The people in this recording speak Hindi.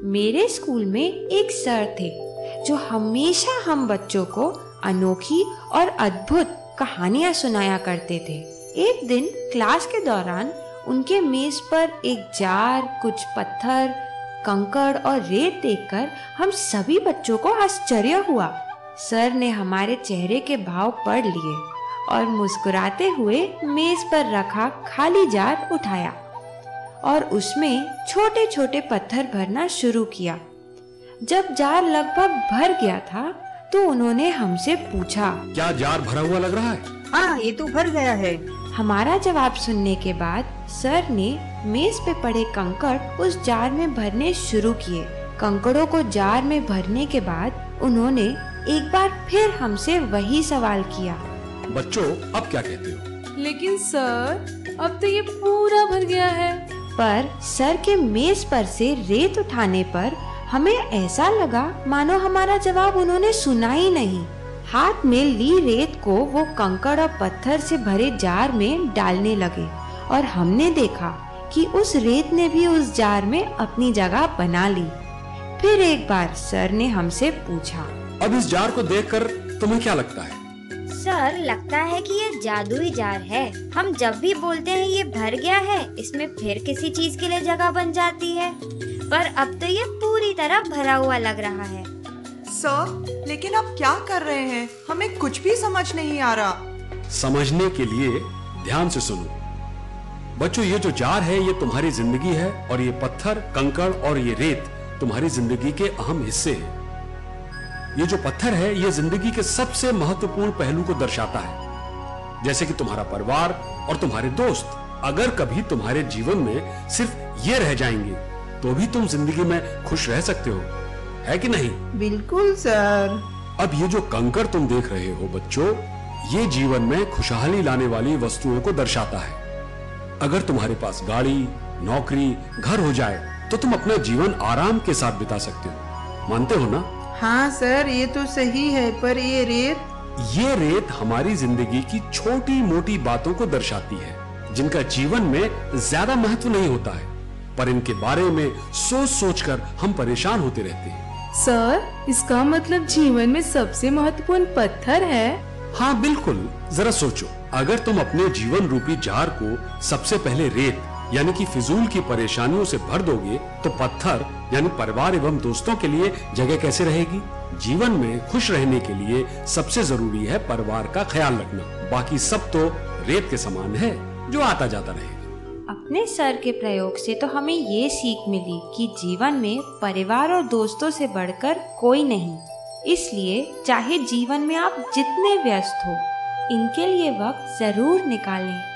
मेरे स्कूल में एक सर थे जो हमेशा हम बच्चों को अनोखी और अद्भुत कहानियाँ सुनाया करते थे। एक दिन क्लास के दौरान उनके मेज पर एक जार, कुछ पत्थर, कंकड़ और रेत देखकर हम सभी बच्चों को आश्चर्य हुआ। सर ने हमारे चेहरे के भाव पढ़ लिए और मुस्कुराते हुए मेज पर रखा खाली जार उठाया और उसमें छोटे छोटे पत्थर भरना शुरू किया। जब जार लगभग भर गया था तो उन्होंने हमसे पूछा, क्या जार भरा हुआ लग रहा है? हाँ, ये तो भर गया है। हमारा जवाब सुनने के बाद सर ने मेज पे पड़े कंकड़ उस जार में भरने शुरू किए। कंकड़ों को जार में भरने के बाद उन्होंने एक बार फिर हमसे वही सवाल किया, बच्चों अब क्या कहते हो? लेकिन सर, अब तो ये पूरा भर गया है। पर सर के मेज पर से रेत उठाने पर हमें ऐसा लगा मानो हमारा जवाब उन्होंने सुना ही नहीं। हाथ में ली रेत को वो कंकड़ और पत्थर से भरे जार में डालने लगे और हमने देखा कि उस रेत ने भी उस जार में अपनी जगह बना ली। फिर एक बार सर ने हमसे पूछा, अब इस जार को देखकर तुम्हें क्या लगता है? सर, लगता है कि ये जादुई जार है। हम जब भी बोलते हैं ये भर गया है, इसमें फिर किसी चीज के लिए जगह बन जाती है। पर अब तो ये पूरी तरह भरा हुआ लग रहा है। सर, लेकिन आप क्या कर रहे हैं? हमें कुछ भी समझ नहीं आ रहा। समझने के लिए ध्यान से सुनो। बच्चों, ये जो जार है ये तुम्हारी जिंदगी है और ये पत्थर, कंकड़ और ये रेत तुम्हारी जिंदगी के अहम हिस्से हैं। ये जो पत्थर है ये जिंदगी के सबसे महत्वपूर्ण पहलू को दर्शाता है, जैसे कि तुम्हारा परिवार और तुम्हारे दोस्त। अगर कभी तुम्हारे जीवन में सिर्फ ये रह जाएंगे तो भी तुम जिंदगी में खुश रह सकते हो, है कि नहीं? बिल्कुल सर। अब ये जो कंकड़ तुम देख रहे हो बच्चों, ये जीवन में खुशहाली लाने वाली वस्तुओं को दर्शाता है। अगर तुम्हारे पास गाड़ी, नौकरी, घर हो जाए तो तुम अपना जीवन आराम के साथ बिता सकते हो। मानते हो ना? हाँ सर, ये तो सही है, पर ये रेत हमारी जिंदगी की छोटी मोटी बातों को दर्शाती है, जिनका जीवन में ज्यादा महत्व नहीं होता है, पर इनके बारे में सोच सोचकर हम परेशान होते रहते हैं। सर, इसका मतलब जीवन में सबसे महत्वपूर्ण पत्थर है? हाँ बिल्कुल। जरा सोचो, अगर तुम अपने जीवन रूपी जार को सबसे पहले रेत यानी कि फिजूल की परेशानियों से भर दोगे तो पत्थर यानी परिवार एवं दोस्तों के लिए जगह कैसे रहेगी? जीवन में खुश रहने के लिए सबसे जरूरी है परिवार का ख्याल रखना। बाकी सब तो रेत के समान है जो आता जाता रहेगा। अपने सर के प्रयोग से तो हमें ये सीख मिली कि जीवन में परिवार और दोस्तों से बढ़कर कोई नहीं। इसलिए चाहे जीवन में आप जितने व्यस्त हो, इनके लिए वक्त जरूर निकालें।